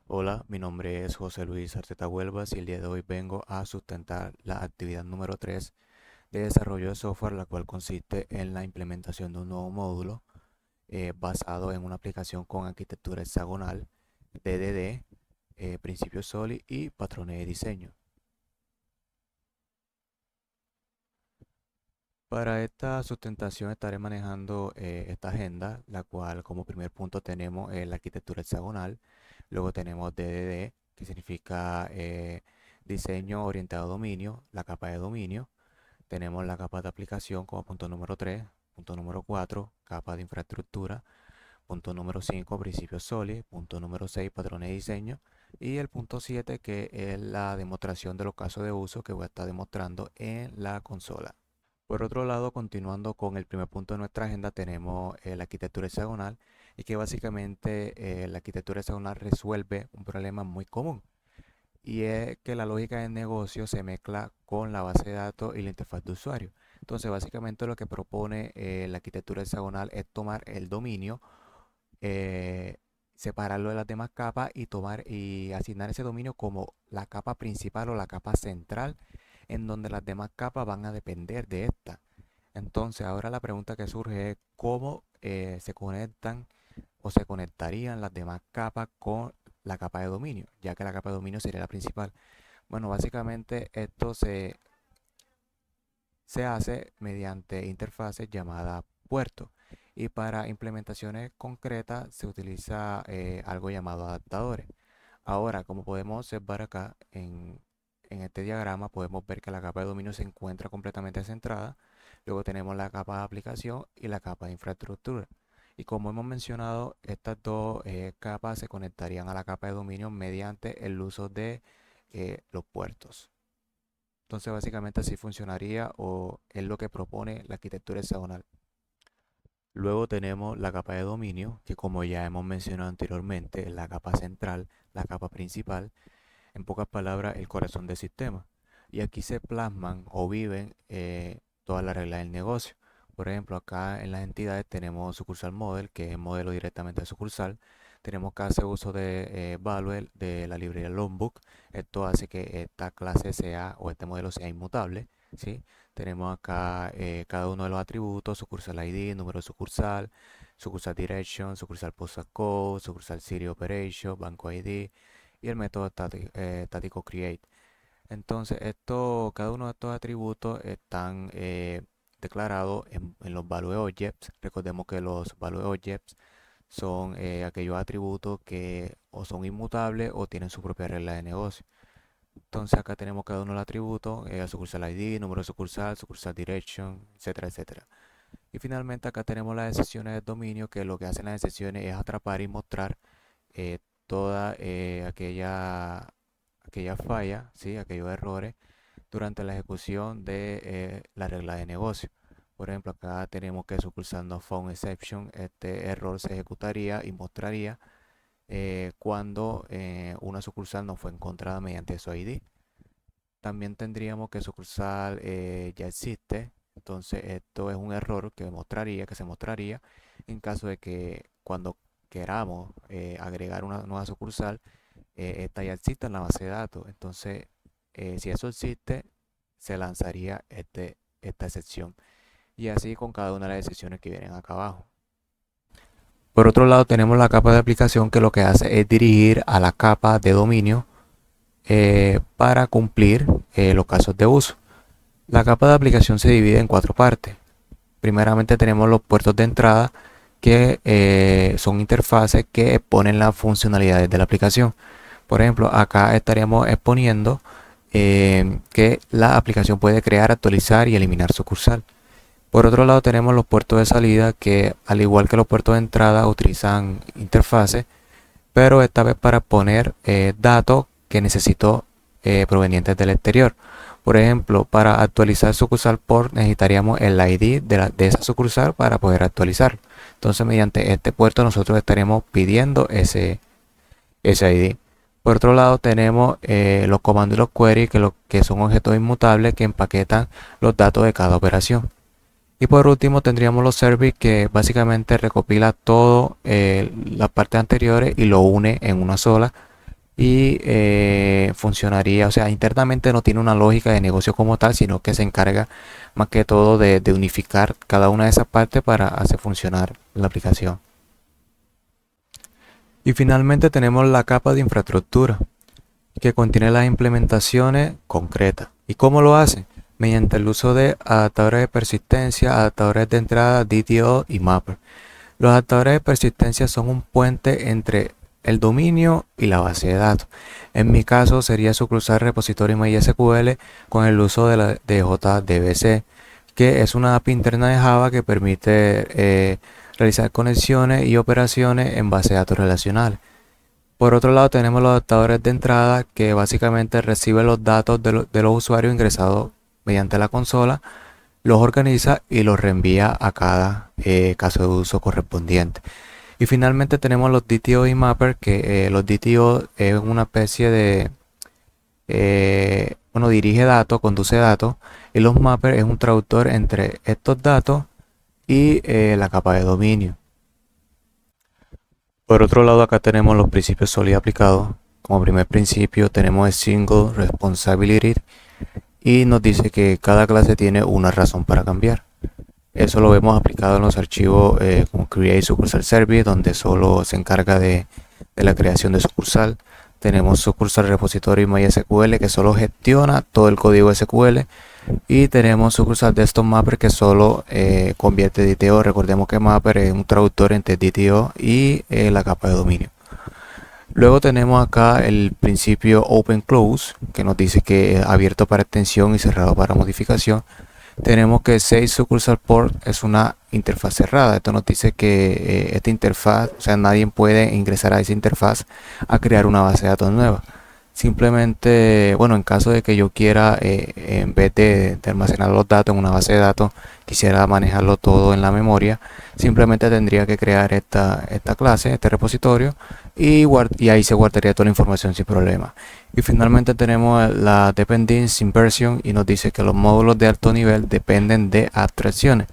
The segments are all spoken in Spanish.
Hola, mi nombre es José Luis Arteta Huelvas y el día de hoy vengo a sustentar la actividad número 3 de desarrollo de software, la cual consiste en la implementación de un nuevo módulo basado en una aplicación con arquitectura hexagonal, DDD, principios SOLID y patrones de diseño. Para esta sustentación estaré manejando esta agenda, la cual como primer punto tenemos la arquitectura hexagonal, luego tenemos DDD, que significa diseño orientado a dominio, la capa de dominio, tenemos la capa de aplicación como punto número 3, punto número 4, capa de infraestructura, punto número 5, principios SOLID, punto número 6, patrones de diseño, y el punto 7, que es la demostración de los casos de uso que voy a estar demostrando en la consola. Por otro lado, continuando con el primer punto de nuestra agenda, tenemos la arquitectura hexagonal y que básicamente la arquitectura hexagonal resuelve un problema muy común y es que la lógica del negocio se mezcla con la base de datos y la interfaz de usuario. Entonces, básicamente lo que propone la arquitectura hexagonal es tomar el dominio, eh, separarlo de las demás capas y tomar y asignar ese dominio como la capa principal o la capa central en donde las demás capas van a depender de esta. Entonces, ahora la pregunta que surge es cómo se conectan o se conectarían las demás capas con la capa de dominio, ya que la capa de dominio sería la principal. Bueno, básicamente esto se hace mediante interfaces llamadas puertos y para implementaciones concretas se utiliza algo llamado adaptadores. Ahora, como podemos observar acá en este diagrama, podemos ver que la capa de dominio se encuentra completamente centrada. Luego tenemos la capa de aplicación y la capa de infraestructura. Y como hemos mencionado, estas dos capas se conectarían a la capa de dominio mediante el uso de los puertos. Entonces, básicamente así funcionaría o es lo que propone la arquitectura hexagonal. Luego tenemos la capa de dominio, que como ya hemos mencionado anteriormente, es la capa central, la capa principal, en pocas palabras, el corazón del sistema. Y aquí se plasman o viven todas las reglas del negocio. Por ejemplo, acá en las entidades tenemos sucursal model, que es modelo directamente de sucursal. Tenemos que hacer uso de Value de la librería Logbook. Esto hace que esta clase sea o este modelo sea inmutable, ¿sí? Tenemos acá cada uno de los atributos: sucursal ID, número de sucursal, sucursal direction, sucursal postal code, sucursal city operation, banco ID y el método estático create. Entonces, cada uno de estos atributos están declarados en los value objects. Recordemos que los value objects son aquellos atributos que o son inmutables o tienen su propia regla de negocio. Entonces acá tenemos cada uno de los atributos, sucursal ID, número de sucursal, sucursal direction, etcétera, etcétera. Y finalmente acá tenemos las excepciones de dominio, que lo que hacen las excepciones es atrapar y mostrar toda aquella falla, ¿sí? Aquellos errores durante la ejecución de la regla de negocio. Por ejemplo, acá tenemos que sucursal no found exception. Este error se ejecutaría y mostraría cuando una sucursal no fue encontrada mediante su ID. También tendríamos que sucursal ya existe. Entonces esto es un error que se mostraría en caso de que cuando queramos agregar una nueva sucursal, esta ya existe en la base de datos. Entonces, si eso existe, se lanzaría esta excepción. Y así con cada una de las excepciones que vienen acá abajo. Por otro lado, tenemos la capa de aplicación, que lo que hace es dirigir a la capa de dominio para cumplir los casos de uso. La capa de aplicación se divide en cuatro partes. Primeramente tenemos los puertos de entrada, que son interfaces que exponen las funcionalidades de la aplicación. Por ejemplo, acá estaríamos exponiendo que la aplicación puede crear, actualizar y eliminar sucursal. Por otro lado tenemos los puertos de salida, que al igual que los puertos de entrada utilizan interfaces, pero esta vez para poner datos que necesito provenientes del exterior. Por ejemplo, para actualizar sucursal port necesitaríamos el ID de esa sucursal para poder actualizarlo. Entonces, mediante este puerto nosotros estaremos pidiendo ese ID. Por otro lado tenemos los comandos y los queries, que son objetos inmutables que empaquetan los datos de cada operación. Y por último tendríamos los service, que básicamente recopila todo las partes anteriores y lo une en una sola y funcionaría, o sea, internamente no tiene una lógica de negocio como tal, sino que se encarga más que todo de unificar cada una de esas partes para hacer funcionar la aplicación. Y finalmente tenemos la capa de infraestructura, que contiene las implementaciones concretas. ¿Y cómo lo hace? Mediante el uso de adaptadores de persistencia, adaptadores de entrada, DTO y mapper. Los adaptadores de persistencia son un puente entre el dominio y la base de datos. En mi caso sería sucursal repositorio MySQL con el uso de JDBC, que es una API interna de Java que permite realizar conexiones y operaciones en base de datos relacionales. Por otro lado tenemos los adaptadores de entrada que básicamente reciben los datos de los usuarios ingresados mediante la consola, los organiza y los reenvía a cada caso de uso correspondiente. Y finalmente tenemos los DTO y Mapper, que los DTO es una especie de, bueno, dirige datos, conduce datos, y los Mapper es un traductor entre estos datos y la capa de dominio. Por otro lado, acá tenemos los principios sólidos aplicados. Como primer principio tenemos el Single Responsibility y nos dice que cada clase tiene una razón para cambiar. Eso lo vemos aplicado en los archivos como Create Sucursal Service, donde solo se encarga de la creación de sucursal. Tenemos sucursal repositorio MySQL que solo gestiona todo el código SQL. Y tenemos sucursal Desktop Mapper que solo convierte DTO. Recordemos que Mapper es un traductor entre DTO y la capa de dominio. Luego tenemos acá el principio Open Close, que nos dice que es abierto para extensión y cerrado para modificación. Tenemos que 6 Sucursal Port es una interfaz cerrada. Esto nos dice que esta interfaz, o sea, nadie puede ingresar a esa interfaz a crear una base de datos nueva. Simplemente, bueno, en caso de que yo quiera, en vez de almacenar los datos en una base de datos, quisiera manejarlo todo en la memoria, simplemente tendría que crear esta clase, este repositorio, y ahí se guardaría toda la información sin problema. Y finalmente tenemos la Dependency Inversion y nos dice que los módulos de alto nivel dependen de abstracciones.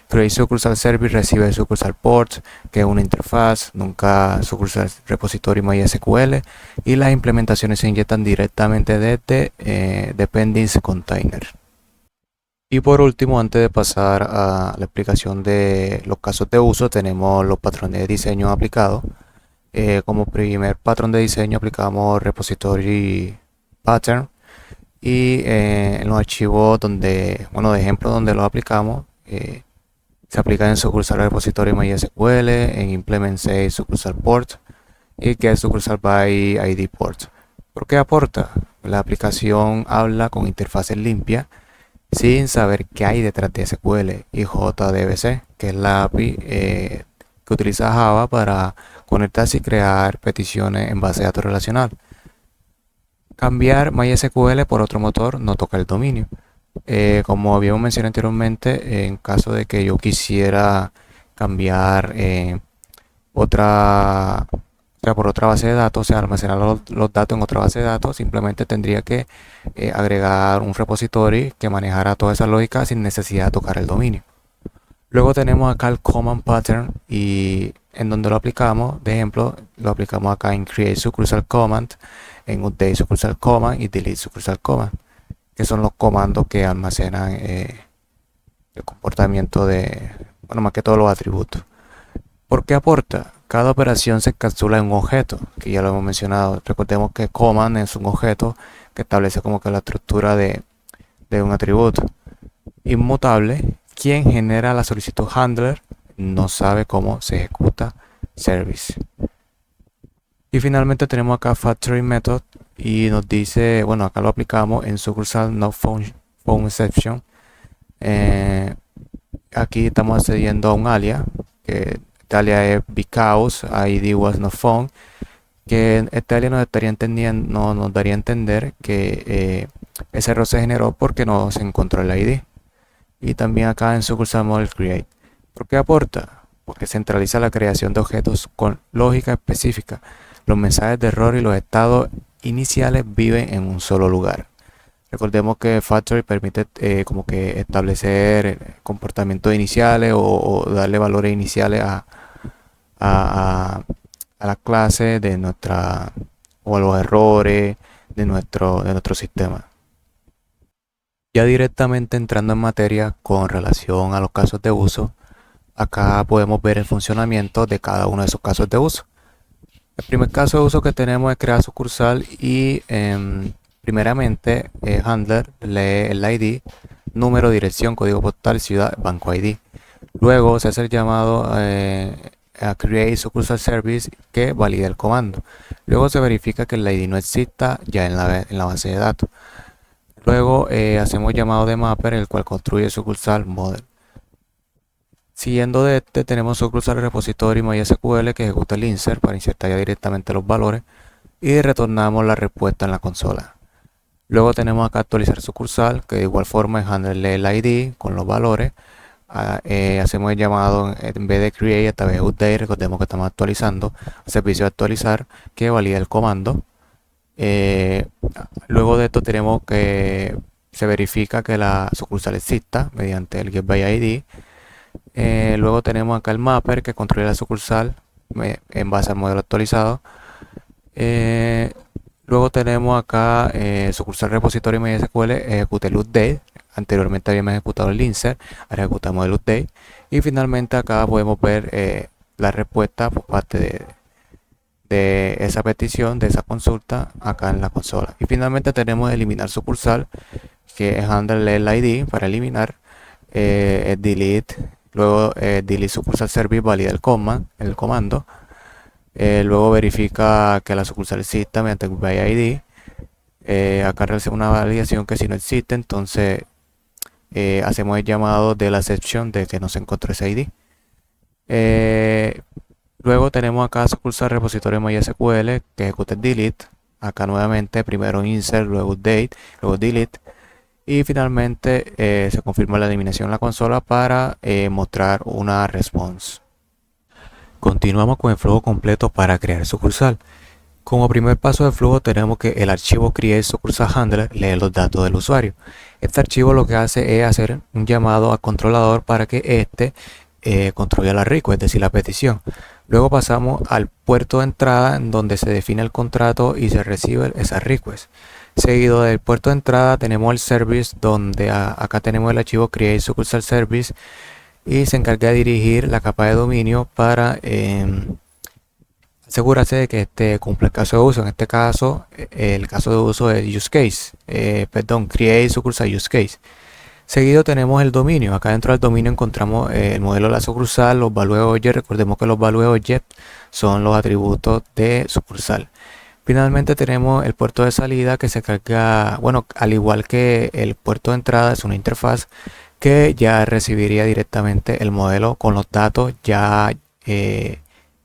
Create Sucursal Service recibe Sucursal Port, que es una interfaz, nunca Sucursal Repositorio MySQL, y las implementaciones se inyectan directamente desde Dependency Container. Y por último, antes de pasar a la explicación de los casos de uso, tenemos los patrones de diseño aplicados. Como primer patrón de diseño aplicamos Repository Pattern y en los archivos donde, bueno, de ejemplo donde los aplicamos, se aplica en sucursal repositorio MySQL, en implement 6 sucursal port y que es sucursal by ID port. ¿Por qué aporta? La aplicación habla con interfaces limpias sin saber qué hay detrás de SQL y JDBC, que es la API que utiliza Java para conectarse y crear peticiones en base de datos relacional. Cambiar MySQL por otro motor no toca el dominio. Como habíamos mencionado anteriormente, en caso de que yo quisiera cambiar otra, o sea, por otra base de datos, o sea, almacenar los datos en otra base de datos, simplemente tendría que agregar un repositorio que manejara toda esa lógica sin necesidad de tocar el dominio. Luego tenemos acá el Command Pattern y en donde lo aplicamos, de ejemplo, lo aplicamos acá en Create Sucursal Command, en Update Sucursal Command y Delete Sucursal Command, que son los comandos que almacenan el comportamiento de, bueno, más que todos los atributos. ¿Por qué aporta? Cada operación se encapsula en un objeto, que ya lo hemos mencionado. Recordemos que command es un objeto que establece como que la estructura de un atributo. Inmutable, quien genera la solicitud handler no sabe cómo se ejecuta service. Y finalmente tenemos acá factory method y nos dice, bueno, acá lo aplicamos en sucursal not found exception. Aquí estamos accediendo a un alias, que este alias es because id was not found, que este alias nos estaría entendiendo, nos daría a entender que ese error se generó porque no se encontró el id. Y también acá en sucursal model create. ¿Por qué aporta? Porque centraliza la creación de objetos con lógica específica. Los mensajes de error y los estados iniciales viven en un solo lugar. Recordemos que Factory permite como que establecer comportamientos iniciales o darle valores iniciales a la clase de nuestra o a los errores de nuestro sistema. Ya directamente entrando en materia con relación a los casos de uso, acá podemos ver el funcionamiento de cada uno de esos casos de uso. El primer caso de uso que tenemos es crear sucursal y primeramente handler lee el ID, número, dirección, código postal, ciudad, banco ID. Luego se hace el llamado a create sucursal service que valida el comando. Luego se verifica que el ID no exista ya en la base de datos. Luego hacemos llamado de mapper, el cual construye sucursal model. Siguiendo de este tenemos sucursal repositorio MySQL que ejecuta el insert para insertar ya directamente los valores y retornamos la respuesta en la consola. Luego tenemos acá actualizar sucursal, que de igual forma es handle el ID con los valores. Hacemos el llamado en vez de create esta vez update. Recordemos que estamos actualizando el servicio de actualizar que valida el comando. Luego de esto tenemos que se verifica que la sucursal exista mediante el get by ID. Luego tenemos acá el mapper que construye la sucursal en base al modelo actualizado. Luego tenemos acá sucursal repositorio MySQL ejecuta el update. Anteriormente habíamos ejecutado el insert, ahora ejecutamos el update. Y finalmente acá podemos ver la respuesta por parte de esa petición, de esa consulta acá en la consola. Y finalmente tenemos eliminar sucursal, que es handle el ID para eliminar, delete. Luego delete sucursal service valida el comando. Luego verifica que la sucursal exista mediante el by ID. Acá realiza una validación que si no existe, entonces hacemos el llamado de la excepción de que no se encontró ese ID. Luego tenemos acá sucursal repositorio MySQL que ejecuta el delete. Acá nuevamente primero insert, luego update, luego delete. Y finalmente se confirma la eliminación en la consola para mostrar una response. Continuamos con el flujo completo para crear sucursal. Como primer paso del flujo tenemos que el archivo create sucursal handler lee los datos del usuario. Este archivo lo que hace es hacer un llamado al controlador para que éste construya la request, es decir, la petición. Luego pasamos al puerto de entrada en donde se define el contrato y se recibe esa request. Seguido del puerto de entrada tenemos el service donde acá tenemos el archivo create sucursal service y se encarga de dirigir la capa de dominio para asegurarse de que cumple el caso de uso. En este caso, el caso de uso es use case, create sucursal use case. Seguido tenemos el dominio. Acá dentro del dominio encontramos el modelo de la sucursal, los value object. Recordemos que los value object son los atributos de sucursal. Finalmente tenemos el puerto de salida que se carga, bueno, al igual que el puerto de entrada, es una interfaz que ya recibiría directamente el modelo con los datos ya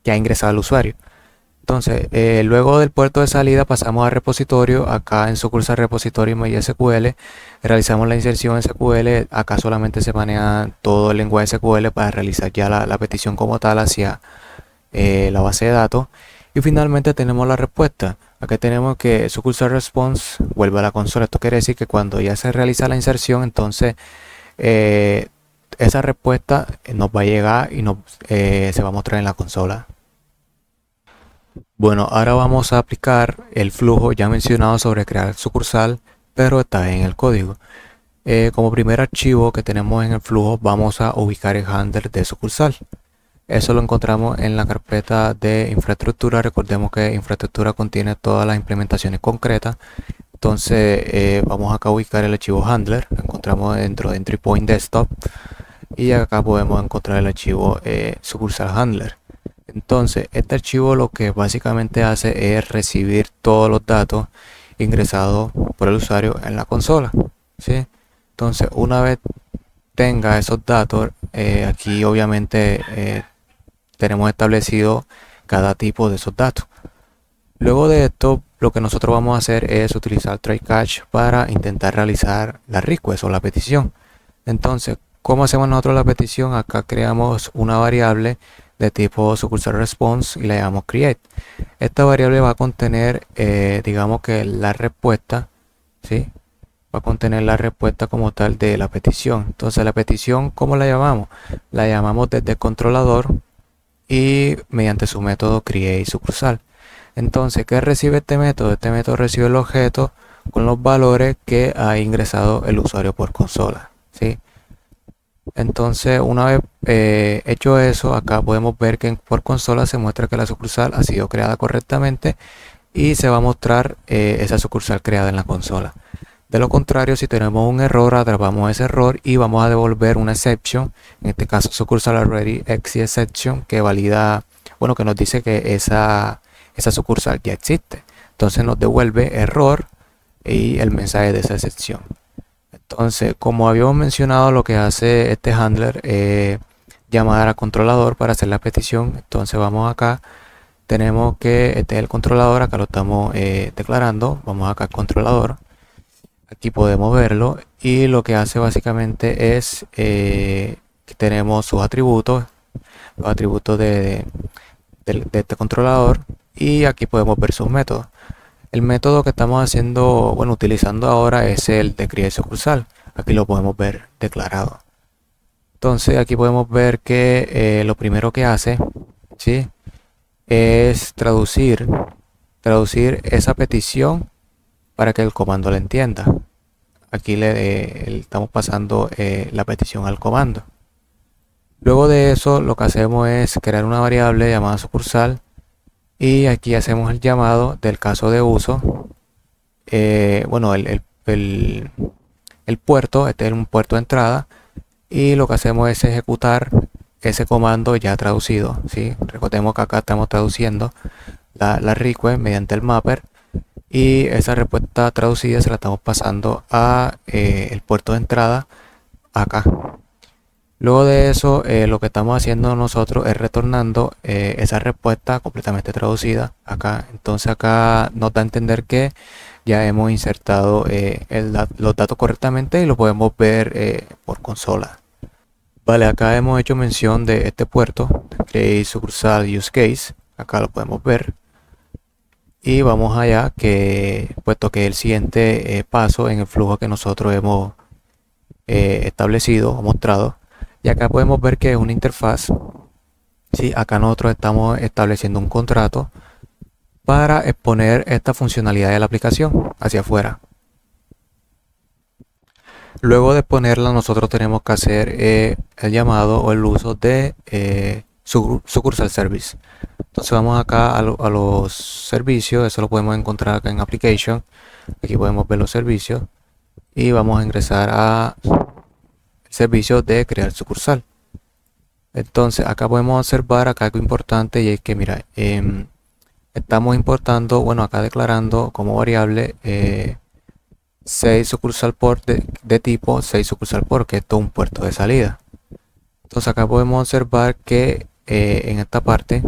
ingresado al usuario. Entonces, luego del puerto de salida pasamos al repositorio. Acá en sucursal repositorio MySQL realizamos la inserción SQL. Acá solamente se maneja todo el lenguaje SQL para realizar ya la petición como tal hacia la base de datos. Y finalmente tenemos la respuesta. Acá tenemos que sucursal response vuelve a la consola. Esto quiere decir que cuando ya se realiza la inserción, entonces esa respuesta nos va a llegar y se va a mostrar en la consola. Bueno, ahora vamos a aplicar el flujo ya mencionado sobre crear sucursal, pero esta vez en el código. Como primer archivo que tenemos en el flujo vamos a ubicar el handler de sucursal. Eso lo encontramos en la carpeta de infraestructura. Recordemos que infraestructura contiene todas las implementaciones concretas. Entonces vamos acá a ubicar el archivo handler. Lo encontramos dentro de entry point desktop. Y acá podemos encontrar el archivo sucursal handler. Entonces este archivo lo que básicamente hace es recibir todos los datos ingresados por el usuario en la consola, ¿sí? Entonces una vez tenga esos datos, aquí obviamente tenemos establecido cada tipo de esos datos. Luego de esto lo que nosotros vamos a hacer es utilizar try catch para intentar realizar la request o la petición. Entonces, ¿cómo hacemos nosotros la petición? Acá creamos una variable de tipo sucursal response y la llamamos create. Esta variable va a contener digamos que la respuesta, ¿sí? Va a contener la respuesta como tal de la petición. Entonces la petición, ¿cómo la llamamos? La llamamos desde el controlador y mediante su método create sucursal. Entonces, ¿qué recibe este método? Este método recibe el objeto con los valores que ha ingresado el usuario por consola, ¿sí? Entonces, una vez hecho eso, acá podemos ver que por consola se muestra que la sucursal ha sido creada correctamente y se va a mostrar esa sucursal creada en la consola. De lo contrario, si tenemos un error, atrapamos ese error y vamos a devolver una exception, en este caso sucursal already exit exception, que valida, bueno, que nos dice que esa sucursal ya existe. Entonces nos devuelve error y el mensaje de esa excepción. Entonces, como habíamos mencionado, lo que hace este handler es llamar al controlador para hacer la petición. Entonces vamos acá, tenemos que este es el controlador, acá lo estamos declarando. Vamos acá al controlador. Aquí podemos verlo y lo que hace básicamente es que tenemos sus atributos, los atributos de este controlador, y aquí podemos ver sus métodos. El método que estamos haciendo, bueno, utilizando ahora es el de create sucursal. Aquí lo podemos ver declarado. Entonces aquí podemos ver que lo primero que hace, ¿sí?, es traducir esa petición para que el comando la entienda. Aquí le estamos pasando la petición al comando. Luego de eso, lo que hacemos es crear una variable llamada sucursal y aquí hacemos el llamado del caso de uso. Bueno, el puerto, este es un puerto de entrada, y lo que hacemos es ejecutar ese comando ya traducido, ¿sí? Recordemos que acá estamos traduciendo la request mediante el mapper y esa respuesta traducida se la estamos pasando a el puerto de entrada acá. Luego de eso, lo que estamos haciendo nosotros es retornando esa respuesta completamente traducida acá. Entonces acá nos da a entender que ya hemos insertado los datos correctamente y lo podemos ver por consola. Vale, acá hemos hecho mención de este puerto, create sucursal use case. Acá lo podemos ver. Y vamos allá, puesto que el siguiente paso en el flujo que nosotros hemos establecido o mostrado. Y acá podemos ver que es una interfaz. ¿Sí? Acá nosotros estamos estableciendo un contrato para exponer esta funcionalidad de la aplicación hacia afuera. Luego de ponerla, nosotros tenemos que hacer el llamado o el uso de sucursal service. Entonces vamos acá a los servicios, eso lo podemos encontrar acá en application. Aquí podemos ver los servicios y vamos a ingresar a servicio de crear sucursal. Entonces acá podemos observar acá algo importante, y es que mira, estamos importando, bueno, acá declarando como variable 6 sucursal port de tipo 6 sucursal port, que esto es un puerto de salida. Entonces acá podemos observar que en esta parte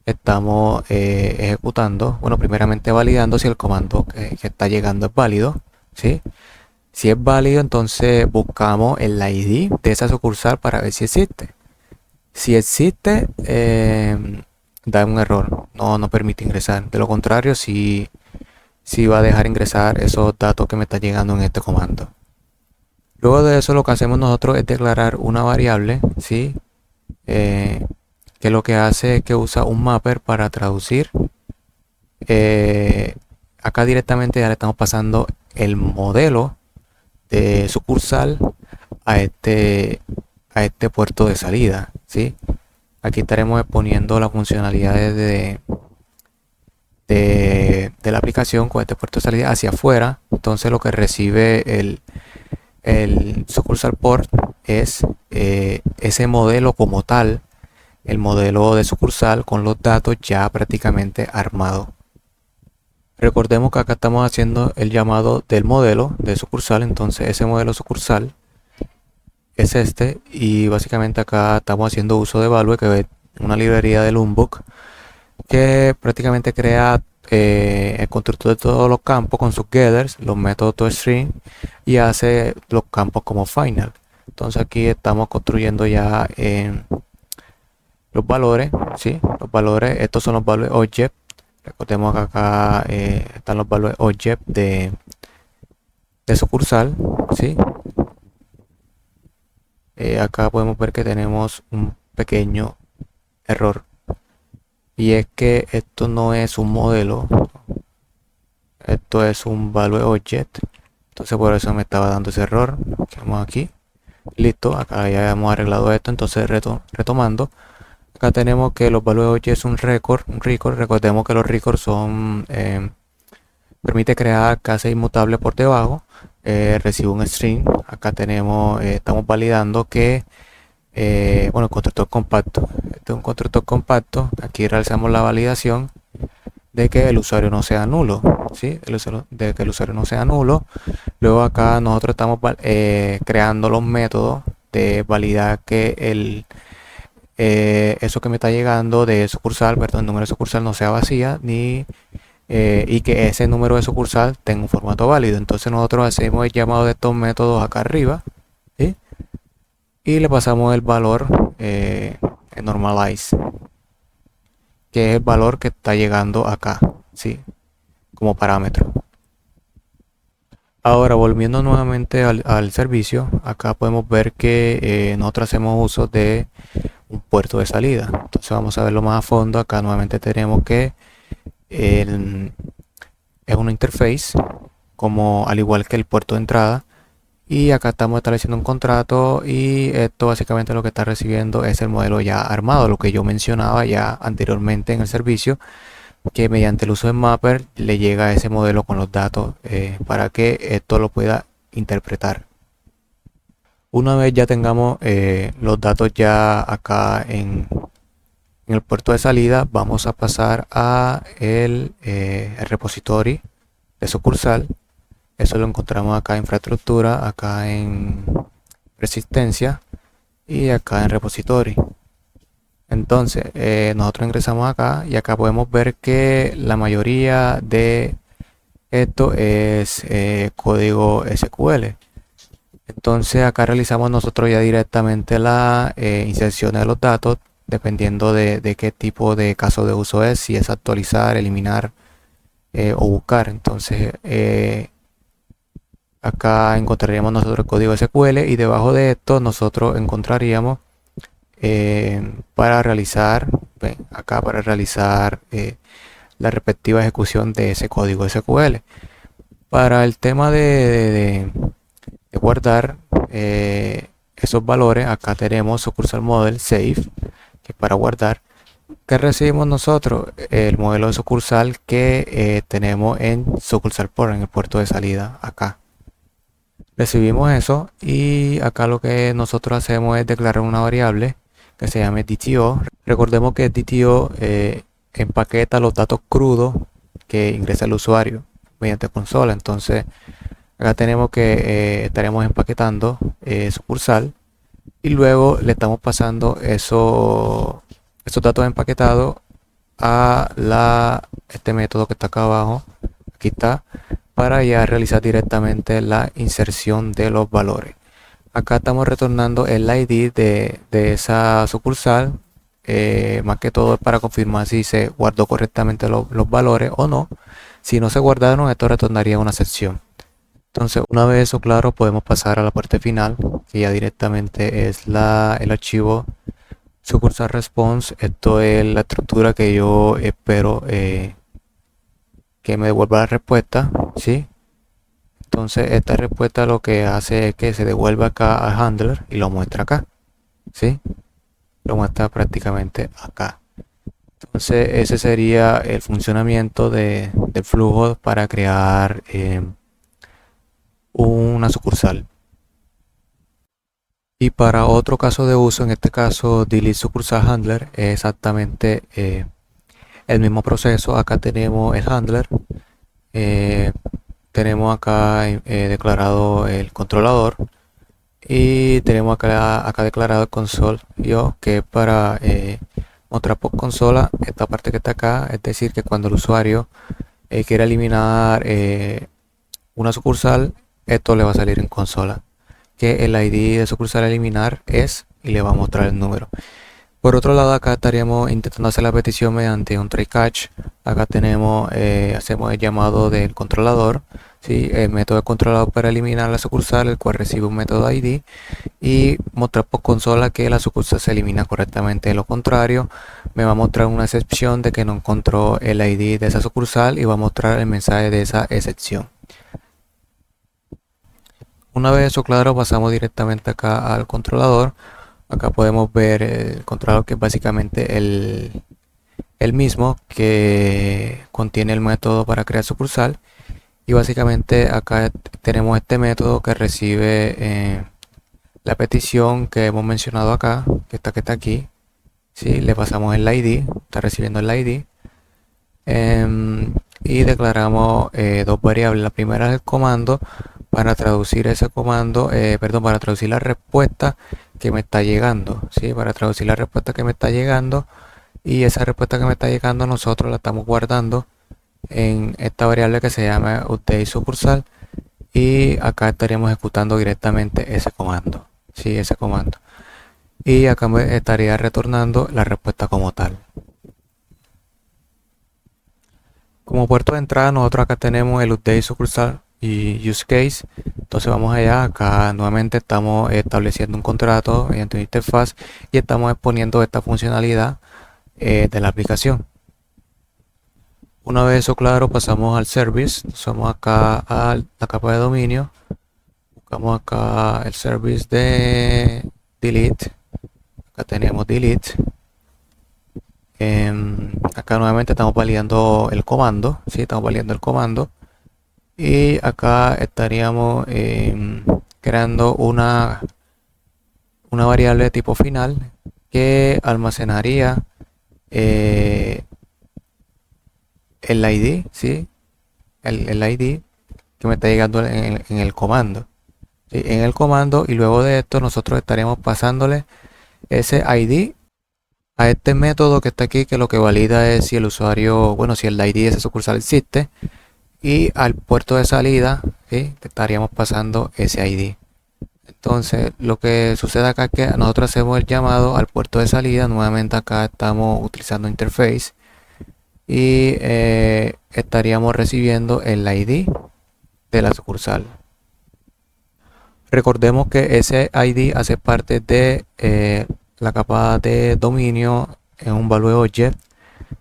estamos ejecutando, bueno, primeramente validando si el comando que está llegando es válido, ¿sí? Si es válido, entonces buscamos el ID de esa sucursal para ver si existe. Si existe, da un error, no permite ingresar. De lo contrario, si va a dejar ingresar esos datos que me están llegando en este comando. Luego de eso, lo que hacemos nosotros es declarar una variable, ¿sí? Que lo que hace es que usa un mapper para traducir. Acá directamente ya le estamos pasando el modelo de sucursal a este puerto de salida, ¿sí? Aquí estaremos exponiendo las funcionalidades de la aplicación con este puerto de salida hacia afuera. Entonces lo que recibe el sucursal port es ese modelo como tal, el modelo de sucursal con los datos ya prácticamente armados. Recordemos que acá estamos haciendo el llamado del modelo de sucursal, entonces ese modelo sucursal es este, y básicamente acá estamos haciendo uso de Value, que es una librería de Loombook que prácticamente crea el constructor de todos los campos con sus getters, los métodos toString, y hace los campos como final. Entonces aquí estamos construyendo ya los valores, ¿sí? Los valores, estos son los valores object. Recordemos que acá están los valores object de sucursal, ¿sí? Acá podemos ver que tenemos un pequeño error. y es que esto no es un modelo, esto es un value object. Entonces por eso me estaba dando ese error. Vamos aquí, listo, acá ya hemos arreglado esto. Entonces retomando, acá tenemos que los value object es un record. Recordemos que los records son permite crear clases inmutables por debajo. Recibe un string. Acá tenemos, estamos validando que bueno, el constructor compacto. Este es un constructor compacto. Aquí realizamos la validación de que el usuario no sea nulo, ¿sí? De que el usuario no sea nulo. Luego acá nosotros estamos creando los métodos de validar que eso que me está llegando de sucursal, perdón, el número de sucursal no sea vacía y que ese número de sucursal tenga un formato válido. Entonces nosotros hacemos el llamado de estos métodos acá arriba, ¿sí? Y le pasamos el valor en normalize, que es el valor que está llegando acá, ¿sí? Como parámetro. Ahora, volviendo nuevamente al servicio, acá podemos ver que nosotros hacemos uso de un puerto de salida. Entonces vamos a verlo más a fondo. Acá nuevamente tenemos que es una interface, como al igual que el puerto de entrada. Y acá estamos estableciendo un contrato y esto básicamente lo que está recibiendo es el modelo ya armado, lo que yo mencionaba ya anteriormente en el servicio, que mediante el uso de Mapper le llega ese modelo con los datos para que esto lo pueda interpretar. Una vez ya tengamos los datos ya acá en el puerto de salida, vamos a pasar a el repository de sucursal. Eso lo encontramos acá en infraestructura, acá en resistencia y acá en repository. Entonces nosotros ingresamos acá y acá podemos ver que la mayoría de esto es código SQL. Entonces acá realizamos nosotros ya directamente la inserción de los datos dependiendo de qué tipo de caso de uso es, si es actualizar, eliminar o buscar. Entonces acá encontraríamos nosotros el código SQL y debajo de esto nosotros encontraríamos para realizar, ven, acá para realizar la respectiva ejecución de ese código SQL. Para el tema de guardar esos valores, acá tenemos sucursal model save, que es para guardar. ¿Qué recibimos nosotros? El modelo de sucursal que tenemos en sucursal port, en el puerto de salida, acá. Recibimos eso y acá lo que nosotros hacemos es declarar una variable que se llame DTO. Recordemos que DTO empaqueta los datos crudos que ingresa el usuario mediante consola. Entonces acá tenemos que estaremos empaquetando sucursal y luego le estamos pasando esos datos empaquetados a este método que está acá abajo. Aquí está, para ya realizar directamente la inserción de los valores. Acá estamos retornando el ID de esa sucursal, más que todo para confirmar si se guardó correctamente los valores o no. Si no se guardaron, esto retornaría una sección. Entonces, una vez eso claro, podemos pasar a la parte final, que ya directamente es el archivo sucursal response. Esto es la estructura que yo espero que me devuelva la respuesta, ¿sí? Entonces esta respuesta lo que hace es que se devuelve acá al handler y lo muestra acá, ¿sí? Lo muestra prácticamente acá. Entonces ese sería el funcionamiento del flujo para crear una sucursal. Y para otro caso de uso, en este caso delete sucursal handler, es exactamente el mismo proceso. Acá tenemos el handler, tenemos acá declarado el controlador y tenemos acá declarado el console yo, que es para mostrar por consola esta parte que está acá. Es decir, que cuando el usuario quiera eliminar una sucursal, esto le va a salir en consola, que el ID de sucursal a eliminar es, y le va a mostrar el número. Por otro lado, acá estaríamos intentando hacer la petición mediante un try catch. Acá tenemos, hacemos el llamado del controlador, ¿sí? El método de controlador para eliminar la sucursal, el cual recibe un método ID y mostrar por consola que la sucursal se elimina correctamente. De lo contrario, me va a mostrar una excepción de que no encontró el ID de esa sucursal y va a mostrar el mensaje de esa excepción. Una vez eso claro, pasamos directamente acá al controlador. Acá podemos ver el controlador, que es básicamente el mismo que contiene el método para crear sucursal. Y básicamente acá tenemos este método que recibe la petición que hemos mencionado acá, que está aquí. ¿Sí? Le pasamos el ID, está recibiendo el ID. Y declaramos dos variables. La primera es el comando para traducir ese comando, perdón, para traducir la respuesta que me está llegando, ¿sí? Para traducir la respuesta que me está llegando, y esa respuesta que me está llegando nosotros la estamos guardando en esta variable que se llama update sucursal, y acá estaríamos ejecutando directamente ese comando, ¿sí? Ese comando, y acá me estaría retornando la respuesta como tal. Como puerto de entrada, nosotros acá tenemos el update sucursal y use case. Entonces vamos allá, acá nuevamente estamos estableciendo un contrato mediante una interfaz y estamos exponiendo esta funcionalidad de la aplicación. Una vez eso claro, pasamos al service. Vamos acá a la capa de dominio, buscamos acá el service de delete. Acá tenemos delete. Acá nuevamente estamos validando el comando, ¿sí? Estamos validando el comando. Y acá estaríamos creando una variable de tipo final que almacenaría el ID, ¿sí? El ID que me está llegando en el comando, ¿sí? En el comando, y luego de esto nosotros estaríamos pasándole ese ID a este método que está aquí, que lo que valida es si el usuario, bueno, si el ID de esa sucursal existe, y al puerto de salida, ¿sí? Estaríamos pasando ese ID. Entonces lo que sucede acá es que nosotros hacemos el llamado al puerto de salida. Nuevamente acá estamos utilizando interface y estaríamos recibiendo el ID de la sucursal. Recordemos que ese ID hace parte de la capa de dominio en un value object,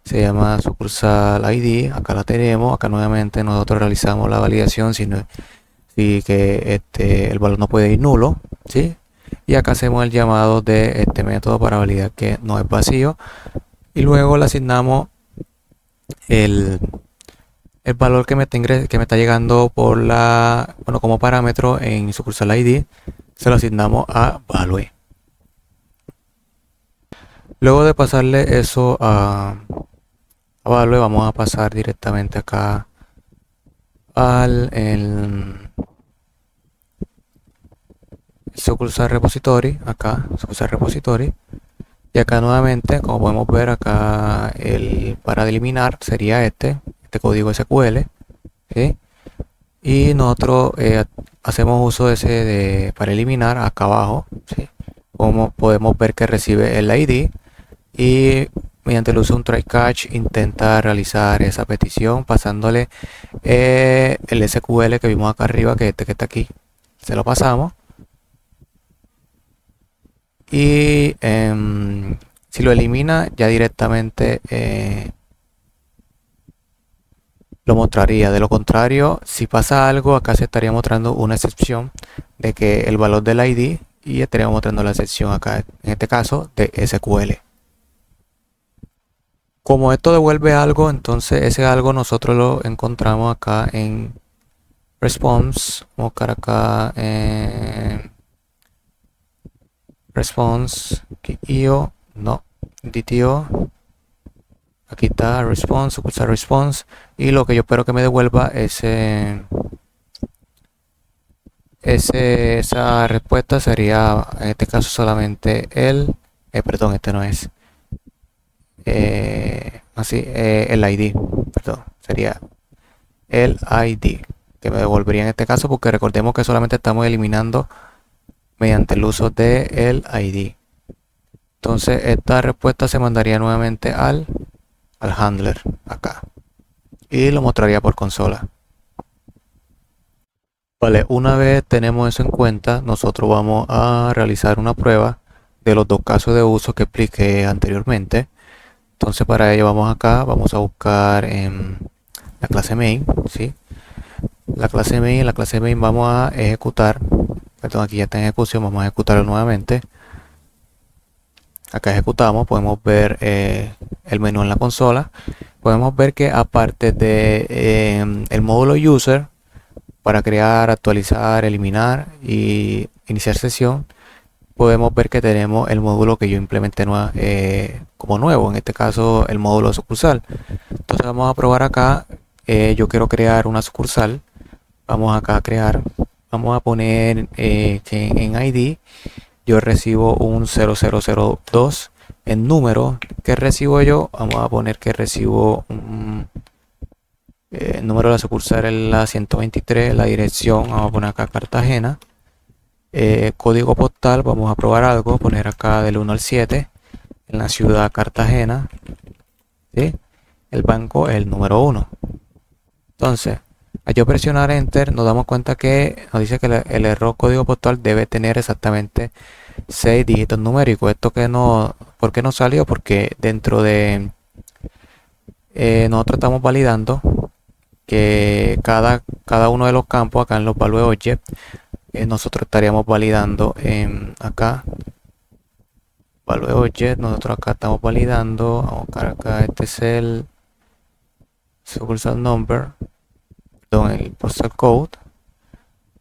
se llama sucursal ID. Acá la tenemos. Acá nuevamente nosotros realizamos la validación si que el valor no puede ir nulo, ¿sí? Y acá hacemos el llamado de este método para validar que no es vacío, y luego le asignamos el valor que me está llegando por como parámetro en sucursal ID, se lo asignamos a value. Luego de pasarle eso a value, vamos a pasar directamente acá al sucursal repository. Acá sucursal repository, y acá nuevamente, como podemos ver acá, el para eliminar sería este código SQL, ¿sí? Y nosotros hacemos uso de ese para eliminar acá abajo, ¿sí? Como podemos ver que recibe el ID, y mediante el uso de un try catch intenta realizar esa petición pasándole el SQL que vimos acá arriba, que que está aquí. Se lo pasamos, y si lo elimina ya directamente lo mostraría. De lo contrario, si pasa algo, acá se estaría mostrando una excepción de que el valor del ID, y estaríamos mostrando la excepción acá, en este caso de SQL. Como esto devuelve algo, entonces ese algo nosotros lo encontramos acá en response. Vamos a buscar acá en response, IO, no, DTO. Aquí está response, sucursal response, y lo que yo espero que me devuelva es esa respuesta sería en este caso solamente perdón, este no es, el ID, perdón, sería el ID que me devolvería en este caso, porque recordemos que solamente estamos eliminando mediante el uso de el ID. Entonces esta respuesta se mandaría nuevamente al handler acá y lo mostraría por consola. Vale, una vez tenemos eso en cuenta, nosotros vamos a realizar una prueba de los dos casos de uso que expliqué anteriormente. Entonces para ello vamos acá, vamos a buscar en la clase main, ¿sí? En la clase main vamos a ejecutar, perdón, aquí ya está en ejecución, vamos a ejecutarlo nuevamente. Acá ejecutamos, podemos ver el menú en la consola. Podemos ver que aparte de el módulo user para crear, actualizar, eliminar y iniciar sesión, podemos ver que tenemos el módulo que yo implementé como nuevo, en este caso el módulo sucursal. Entonces vamos a probar acá, yo quiero crear una sucursal, vamos acá a crear, vamos a poner que en ID yo recibo un 0002 en número. Que recibo yo? Vamos a poner que recibo un el número de la sucursal es la 123, la dirección vamos a poner acá Cartagena, código postal vamos a probar algo, poner acá del 1 al 7 en la ciudad Cartagena, ¿sí? El banco es el número 1. Entonces al yo presionar enter nos damos cuenta que nos dice que el error código postal debe tener exactamente 6 dígitos numéricos. Esto que no, ¿por qué no salió? Porque dentro de nosotros estamos validando que cada uno de los campos acá en los value object nosotros estaríamos validando acá value object, nosotros acá estamos validando, vamos a buscar acá, este es el sucursal number, el postal code.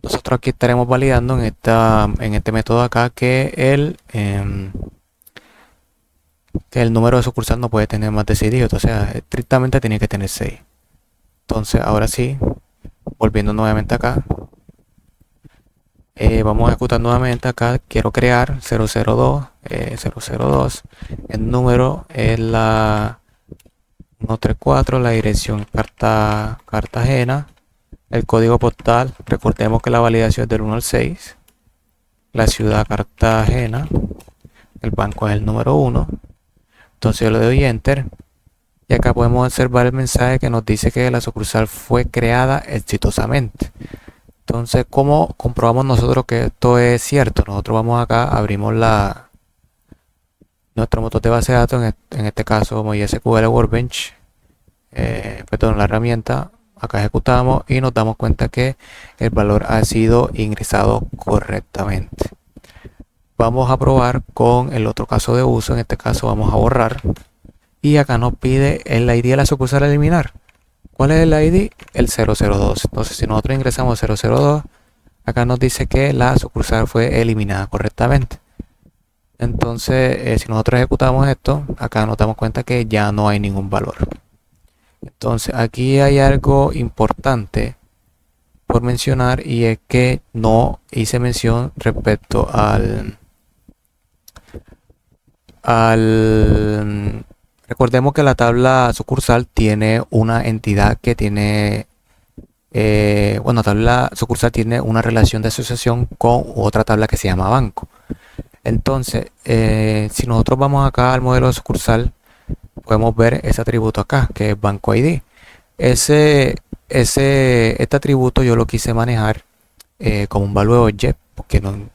Nosotros aquí estaremos validando en este método acá que el número de sucursal no puede tener más de 6 dígitos, o sea, estrictamente tiene que tener 6. Entonces ahora sí, volviendo nuevamente acá, vamos a ejecutar nuevamente acá, quiero crear 002, el número es la 134, la dirección Cartagena, el código postal, recordemos que la validación es del 1 al 6, la ciudad Cartagena, el banco es el número 1, entonces yo le doy enter. Y acá podemos observar el mensaje que nos dice que la sucursal fue creada exitosamente. Entonces, ¿cómo comprobamos nosotros que esto es cierto? Nosotros vamos acá, abrimos nuestro motor de base de datos, en este caso MySQL Workbench, perdón, la herramienta, acá ejecutamos y nos damos cuenta que el valor ha sido ingresado correctamente. Vamos a probar con el otro caso de uso, en este caso vamos a borrar. Y acá nos pide el ID de la sucursal a eliminar. ¿Cuál es el ID? El 002. Entonces si nosotros ingresamos 002, acá nos dice que la sucursal fue eliminada correctamente. Entonces si nosotros ejecutamos esto, acá nos damos cuenta que ya no hay ningún valor. Entonces aquí hay algo importante por mencionar y es que no hice mención respecto recordemos que la tabla sucursal tiene una entidad que tiene, la tabla sucursal tiene una relación de asociación con otra tabla que se llama banco. Entonces, si nosotros vamos acá al modelo de sucursal, podemos ver ese atributo acá, que es banco ID. Este atributo yo lo quise manejar como un value object, porque no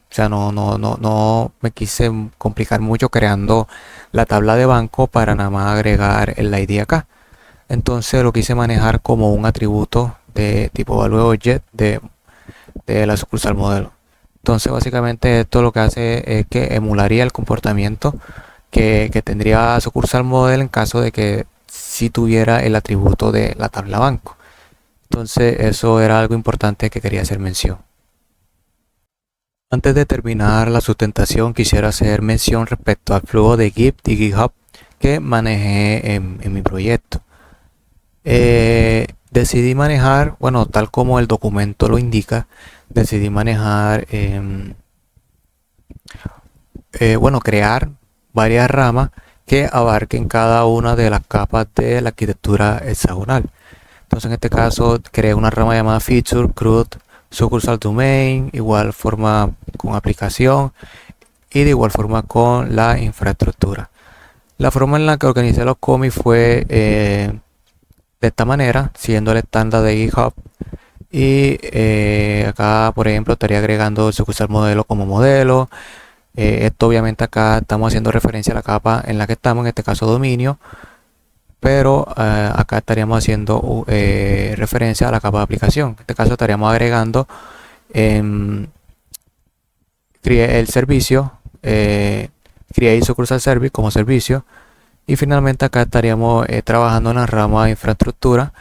me quise complicar mucho creando la tabla de banco para nada más agregar el ID acá. Entonces lo quise manejar como un atributo de tipo value object de la sucursal modelo. Entonces básicamente esto lo que hace es que emularía el comportamiento que tendría sucursal model en caso de que si tuviera el atributo de la tabla banco. Entonces eso era algo importante que quería hacer mención. Antes de terminar la sustentación, quisiera hacer mención respecto al flujo de Git y GitHub que manejé en mi proyecto. Decidí manejar, bueno, tal como el documento lo indica, decidí manejar, crear varias ramas que abarquen cada una de las capas de la arquitectura hexagonal. Entonces en este caso creé una rama llamada Feature, CRUD, Sucursal Domain, igual forma con aplicación y de igual forma con la infraestructura. La forma en la que organicé los commits fue de esta manera, siguiendo el estándar de GitHub. Y acá, por ejemplo, estaría agregando el sucursal modelo como modelo. Esto obviamente acá estamos haciendo referencia a la capa en la que estamos, en este caso dominio. Pero acá estaríamos haciendo referencia a la capa de aplicación. En este caso estaríamos agregando el servicio, create sucursal service como servicio. Y finalmente acá estaríamos trabajando en la rama de infraestructura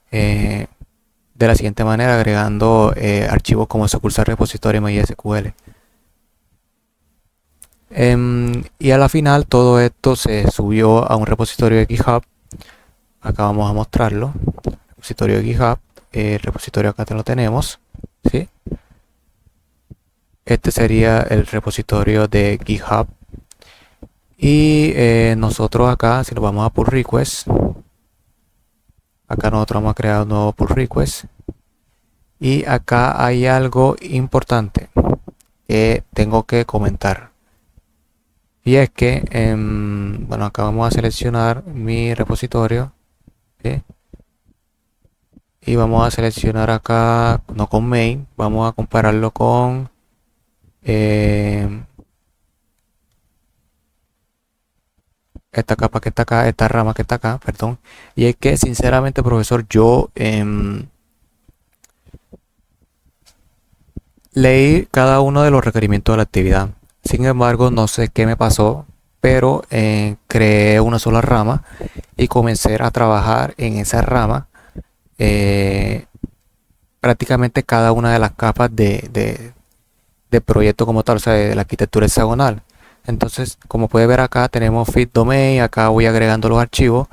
de la siguiente manera, agregando archivos como sucursal repositorio MySQL. Y a la final todo esto se subió a un repositorio de GitHub. Acá vamos a mostrarlo. Repositorio de GitHub. El repositorio acá te lo tenemos. ¿Sí? Este sería el repositorio de GitHub. Y nosotros acá, si nos vamos a pull request, acá nosotros vamos a crear un nuevo pull request. Y acá hay algo importante que tengo que comentar. Y es que, bueno, acá vamos a seleccionar mi repositorio. ¿Sí? Y vamos a seleccionar acá, no con main, vamos a compararlo con esta capa que está acá, esta rama que está acá, perdón. Y es que sinceramente, profesor, yo leí cada uno de los requerimientos de la actividad. Sin embargo, no sé qué me pasó, pero creé una sola rama y comencé a trabajar en esa rama prácticamente cada una de las capas de proyecto como tal, o sea, de la arquitectura hexagonal. Entonces, como puede ver acá, tenemos fit domain, acá voy agregando los archivos.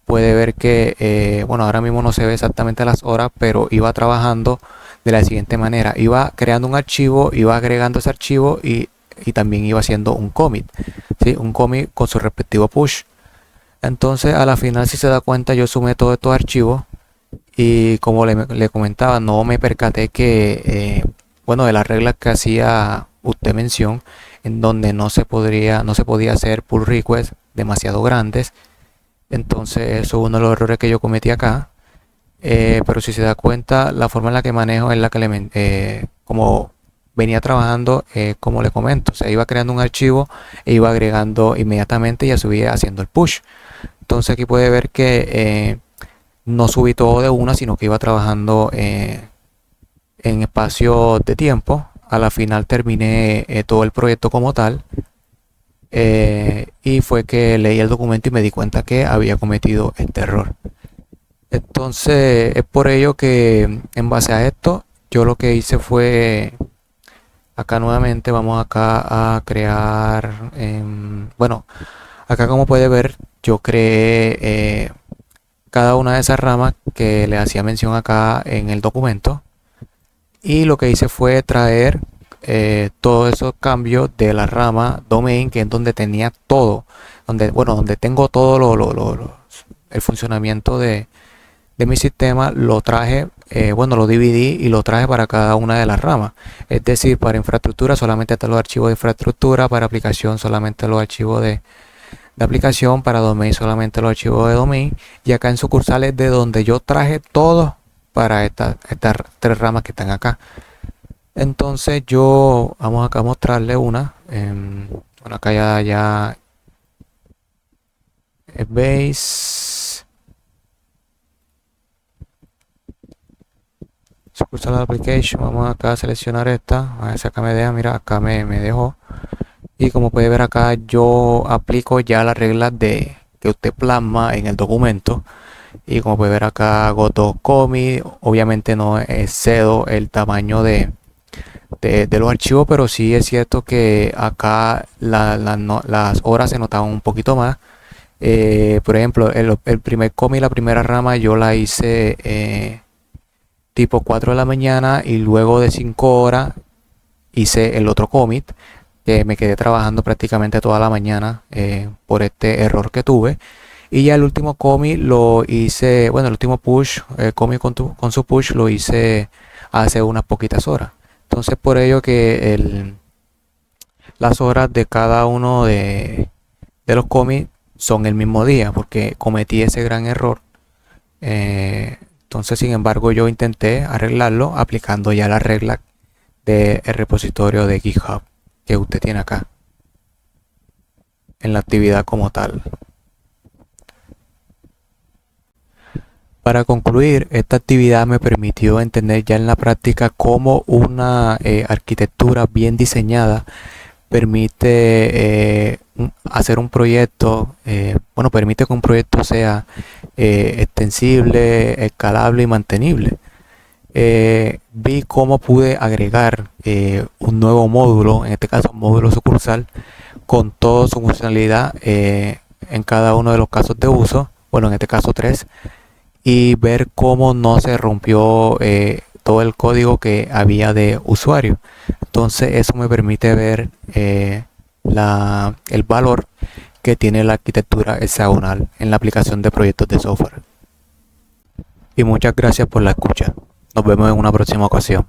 Puede ver que, bueno, ahora mismo no se ve exactamente las horas, pero iba trabajando de la siguiente manera. Iba creando un archivo, iba agregando ese archivo y también iba haciendo un commit, ¿sí? Un commit con su respectivo push. Entonces, a la final, si se da cuenta, yo sumé todos estos archivos y como le comentaba, no me percaté que, bueno, de las reglas que hacía usted mención, en donde no se podía hacer pull requests demasiado grandes. Entonces eso es uno de los errores que yo cometí acá. Pero si se da cuenta, la forma en la que manejo es la que como venía trabajando, como le comento, o sea, iba creando un archivo e iba agregando inmediatamente y ya subía haciendo el push. Entonces aquí puede ver que no subí todo de una, sino que iba trabajando en espacio de tiempo. A la final terminé todo el proyecto como tal. Y fue que leí el documento y me di cuenta que había cometido este error. Entonces es por ello que en base a esto yo lo que hice fue acá nuevamente vamos acá a crear bueno, acá como puede ver yo creé cada una de esas ramas que le hacía mención acá en el documento y lo que hice fue traer todos esos cambios de la rama domain, que es donde tenía todo, donde tengo todo el funcionamiento de mi sistema. Lo traje, bueno, lo dividí y lo traje para cada una de las ramas. Es decir, para infraestructura solamente están los archivos de infraestructura, para aplicación solamente los archivos de aplicación, para domain solamente los archivos de domain, y acá en sucursales de donde yo traje todo para estas tres ramas que están acá. Entonces yo vamos acá a mostrarle una. Bueno, acá ya base sucursal application. Vamos acá a seleccionar esta. A ver si acá me deja. Mira, acá me dejó. Y como puede ver acá, yo aplico ya las reglas que usted plasma en el documento. Y como puede ver acá, hago dos commits. Obviamente no excedo el tamaño de los archivos, pero sí es cierto que acá las horas se notaban un poquito más. Por ejemplo, el primer commit, la primera rama, yo la hice tipo 4 de la mañana y luego de 5 horas hice el otro commit, que me quedé trabajando prácticamente toda la mañana por este error que tuve. Y ya el último commit lo hice, bueno, el último push, commit con su push lo hice hace unas poquitas horas. Entonces por ello que las horas de cada uno de los cómics son el mismo día, porque cometí ese gran error. Entonces, sin embargo, yo intenté arreglarlo aplicando ya la regla del repositorio de GitHub que usted tiene acá en la actividad como tal. Para concluir, esta actividad me permitió entender ya en la práctica cómo una arquitectura bien diseñada permite hacer un proyecto, bueno, permite que un proyecto sea extensible, escalable y mantenible. Vi cómo pude agregar un nuevo módulo, en este caso un módulo sucursal, con toda su funcionalidad en cada uno de los casos de uso, bueno, en este caso 3, y ver cómo no se rompió todo el código que había de usuario. Entonces eso me permite ver el valor que tiene la arquitectura hexagonal en la aplicación de proyectos de software. Y muchas gracias por la escucha. Nos vemos en una próxima ocasión.